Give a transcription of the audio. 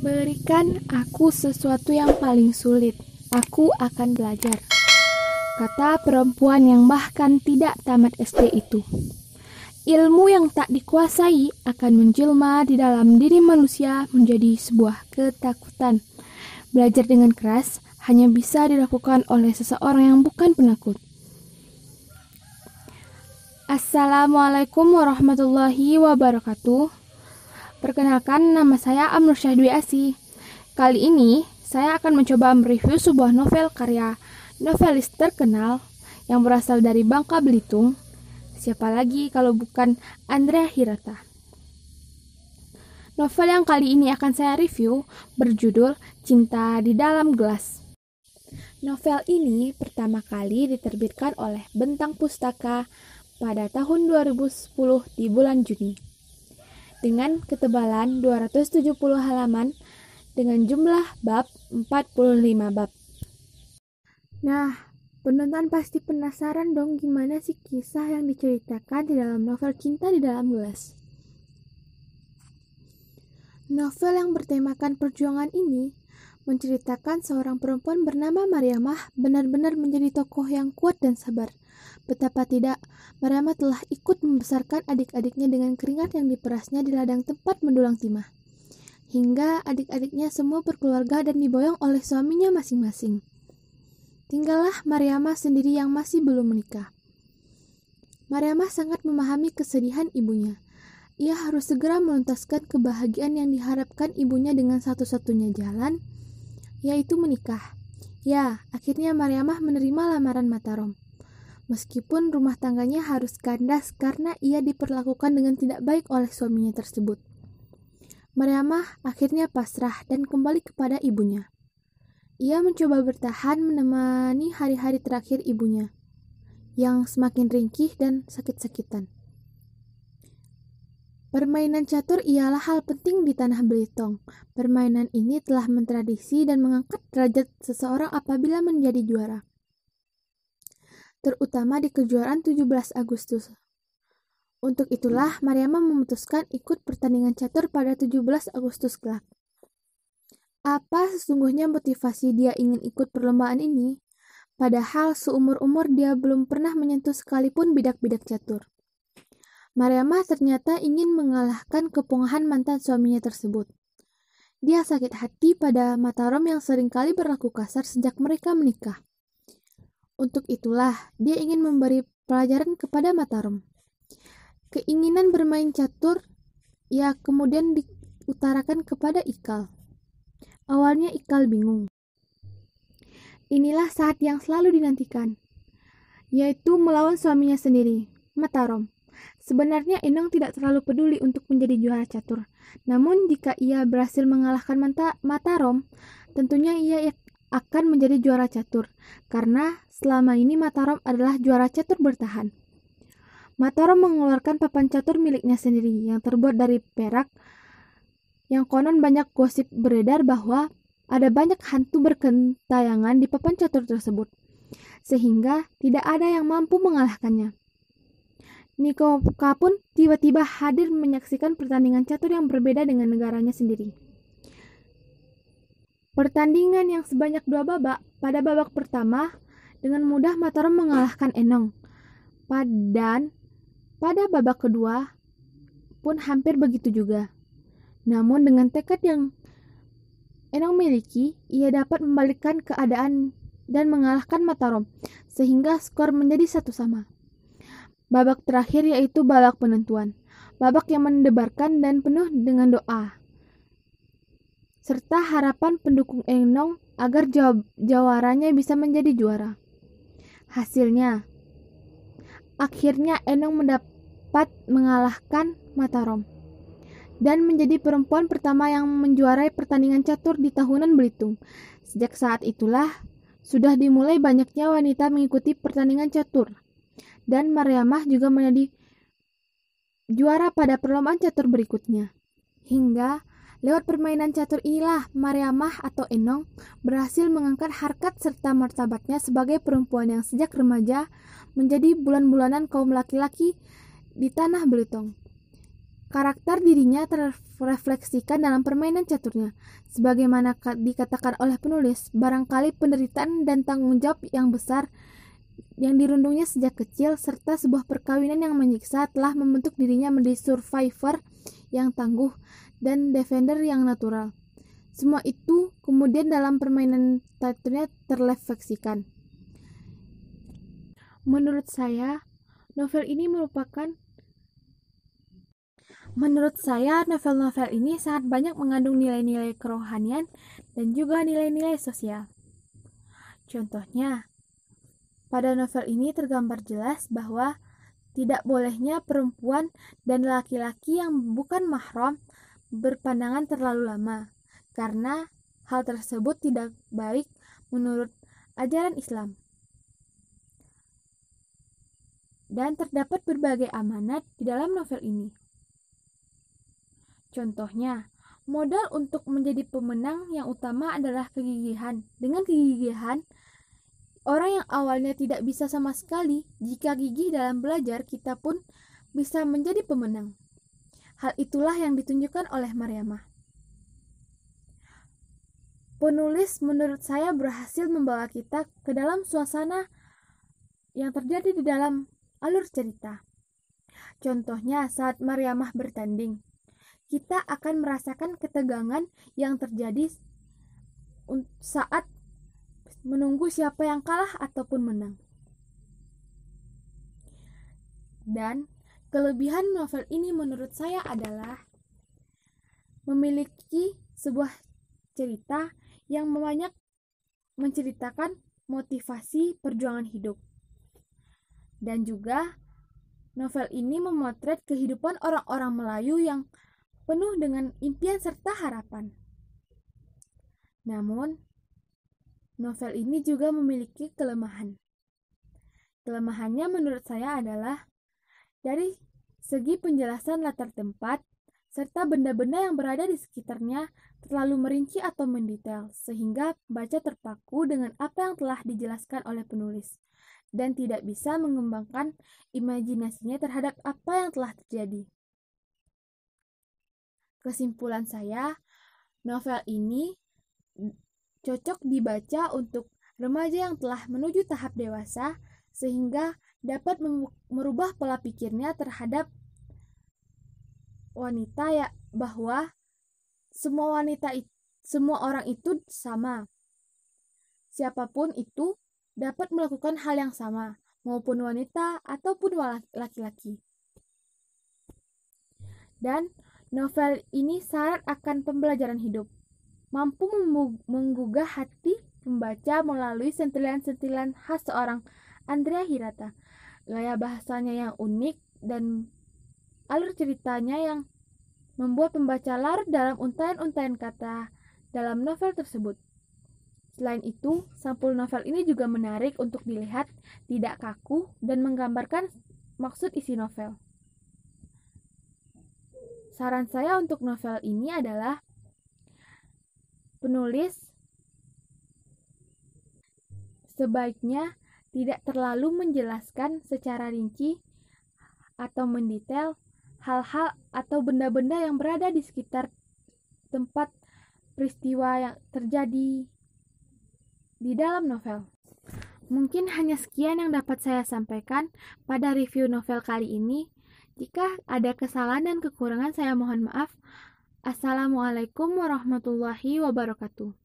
Berikan aku sesuatu yang paling sulit, aku akan belajar, kata perempuan yang bahkan tidak tamat SD itu. Ilmu yang tak dikuasai akan menjelma di dalam diri manusia menjadi sebuah ketakutan. Belajar dengan keras hanya bisa dilakukan oleh seseorang yang bukan penakut. Assalamualaikum warahmatullahi wabarakatuh. Perkenalkan, nama saya Amnusyah Dwi Asih. Kali ini saya akan mencoba mereview sebuah novel karya novelis terkenal yang berasal dari Bangka Belitung. Siapa lagi kalau bukan Andrea Hirata. Novel yang kali ini akan saya review berjudul Cinta di Dalam Gelas. Novel ini pertama kali diterbitkan oleh Bentang Pustaka pada tahun 2010 di bulan Juni. Dengan ketebalan 270 halaman dengan jumlah bab 45 bab. Nah, penonton pasti penasaran dong gimana sih kisah yang diceritakan di dalam novel Cinta di Dalam Gelas. Novel yang bertemakan perjuangan ini menceritakan seorang perempuan bernama Mariamah benar-benar menjadi tokoh yang kuat dan sabar. Betapa tidak, Mariamah telah ikut membesarkan adik-adiknya dengan keringat yang diperasnya di ladang tempat mendulang timah. Hingga adik-adiknya semua berkeluarga dan diboyong oleh suaminya masing-masing. Tinggallah Mariamah sendiri yang masih belum menikah. Mariamah sangat memahami kesedihan ibunya. Ia harus segera menuntaskan kebahagiaan yang diharapkan ibunya dengan satu-satunya jalan, yaitu menikah. Ya, akhirnya Mariamah menerima lamaran Matarom. Meskipun rumah tangganya harus kandas karena ia diperlakukan dengan tidak baik oleh suaminya tersebut. Mariamah akhirnya pasrah dan kembali kepada ibunya. Ia mencoba bertahan menemani hari-hari terakhir ibunya, yang semakin ringkih dan sakit-sakitan. Permainan catur ialah hal penting di tanah Belitung. Permainan ini telah mentradisi dan mengangkat derajat seseorang apabila menjadi juara. Terutama di kejuaraan 17 Agustus. Untuk itulah Mariamah memutuskan ikut pertandingan catur pada 17 Agustus kelak. Apa sesungguhnya motivasi dia ingin ikut perlombaan ini? Padahal seumur-umur dia belum pernah menyentuh sekalipun bidak-bidak catur. Mariamah ternyata ingin mengalahkan kepungahan mantan suaminya tersebut. Dia sakit hati pada Matarom yang seringkali berlaku kasar sejak mereka menikah. Untuk itulah, dia ingin memberi pelajaran kepada Matarom. Keinginan bermain catur, ia kemudian diutarakan kepada Ikal. Awalnya Ikal bingung. Inilah saat yang selalu dinantikan, yaitu melawan suaminya sendiri, Matarom. Sebenarnya Enong tidak terlalu peduli untuk menjadi juara catur. Namun jika ia berhasil mengalahkan Matarom, tentunya ia akan menjadi juara catur, karena selama ini Matarom adalah juara catur bertahan. Matarom mengeluarkan papan catur miliknya sendiri yang terbuat dari perak, yang konon banyak gosip beredar bahwa ada banyak hantu berkentayangan di papan catur tersebut, sehingga tidak ada yang mampu mengalahkannya. Nikoka pun tiba-tiba hadir menyaksikan pertandingan catur yang berbeda dengan negaranya sendiri. Pertandingan yang sebanyak 2 babak, pada babak pertama, dengan mudah Matarom mengalahkan Enong. Dan pada babak kedua pun hampir begitu juga. Namun dengan tekad yang Enong miliki, ia dapat membalikkan keadaan dan mengalahkan Matarom, sehingga skor menjadi 1-1. Babak terakhir yaitu babak penentuan, babak yang mendebarkan dan penuh dengan doa serta harapan pendukung Enong agar jawaranya bisa menjadi juara. Hasilnya, akhirnya Enong mendapat mengalahkan Matarom dan menjadi perempuan pertama yang menjuarai pertandingan catur di tahunan Belitung. Sejak saat itulah sudah dimulai banyaknya wanita mengikuti pertandingan catur, dan Mariamah juga menjadi juara pada perlombaan catur berikutnya. Hingga lewat permainan catur inilah Mariamah atau Enong berhasil mengangkat harkat serta martabatnya sebagai perempuan yang sejak remaja menjadi bulan-bulanan kaum laki-laki di tanah Belitung. Karakter dirinya terrefleksikan dalam permainan caturnya. Sebagaimana dikatakan oleh penulis, barangkali penderitaan dan tanggung jawab yang besar yang dirundungnya sejak kecil, serta sebuah perkawinan yang menyiksa telah membentuk dirinya menjadi survivor yang tangguh dan defender yang natural. Semua itu kemudian dalam permainan caturnya terrefleksikan. Menurut saya, novel ini sangat banyak mengandung nilai-nilai kerohanian dan juga nilai-nilai sosial. Contohnya, pada novel ini tergambar jelas bahwa tidak bolehnya perempuan dan laki-laki yang bukan mahram berpandangan terlalu lama, karena hal tersebut tidak baik menurut ajaran Islam. Dan terdapat berbagai amanat di dalam novel ini. Contohnya, modal untuk menjadi pemenang yang utama adalah kegigihan. Dengan kegigihan, orang yang awalnya tidak bisa sama sekali, jika gigih dalam belajar, kita pun bisa menjadi pemenang. Hal itulah yang ditunjukkan oleh Maryamah. Penulis menurut saya berhasil membawa kita ke dalam suasana yang terjadi di dalam alur cerita. Contohnya saat Maryamah bertanding, kita akan merasakan ketegangan yang terjadi saat menunggu siapa yang kalah ataupun menang. Dan kelebihan novel ini menurut saya adalah memiliki sebuah cerita yang banyak menceritakan motivasi perjuangan hidup. Dan juga novel ini memotret kehidupan orang-orang Melayu yang penuh dengan impian serta harapan. Namun, novel ini juga memiliki kelemahan. Kelemahannya menurut saya adalah dari segi penjelasan latar tempat serta benda-benda yang berada di sekitarnya terlalu merinci atau mendetail, sehingga baca terpaku dengan apa yang telah dijelaskan oleh penulis dan tidak bisa mengembangkan imajinasinya terhadap apa yang telah terjadi. Kesimpulan saya, novel ini cocok dibaca untuk remaja yang telah menuju tahap dewasa sehingga dapat merubah pola pikirnya terhadap wanita, ya, bahwa semua orang itu sama. Siapapun itu dapat melakukan hal yang sama, maupun wanita ataupun laki-laki. Dan novel ini syarat akan pembelajaran hidup, mampu menggugah hati pembaca melalui sentilan-sentilan khas seorang Andrea Hirata, gaya bahasanya yang unik dan alur ceritanya yang membuat pembaca larut dalam untayan-untayan kata dalam novel tersebut. Selain itu, sampul novel ini juga menarik untuk dilihat, tidak kaku, dan menggambarkan maksud isi novel. Saran saya untuk novel ini adalah penulis sebaiknya tidak terlalu menjelaskan secara rinci atau mendetail hal-hal atau benda-benda yang berada di sekitar tempat peristiwa yang terjadi di dalam novel. Mungkin hanya sekian yang dapat saya sampaikan pada review novel kali ini. Jika ada kesalahan dan kekurangan, saya mohon maaf. Assalamualaikum warahmatullahi wabarakatuh.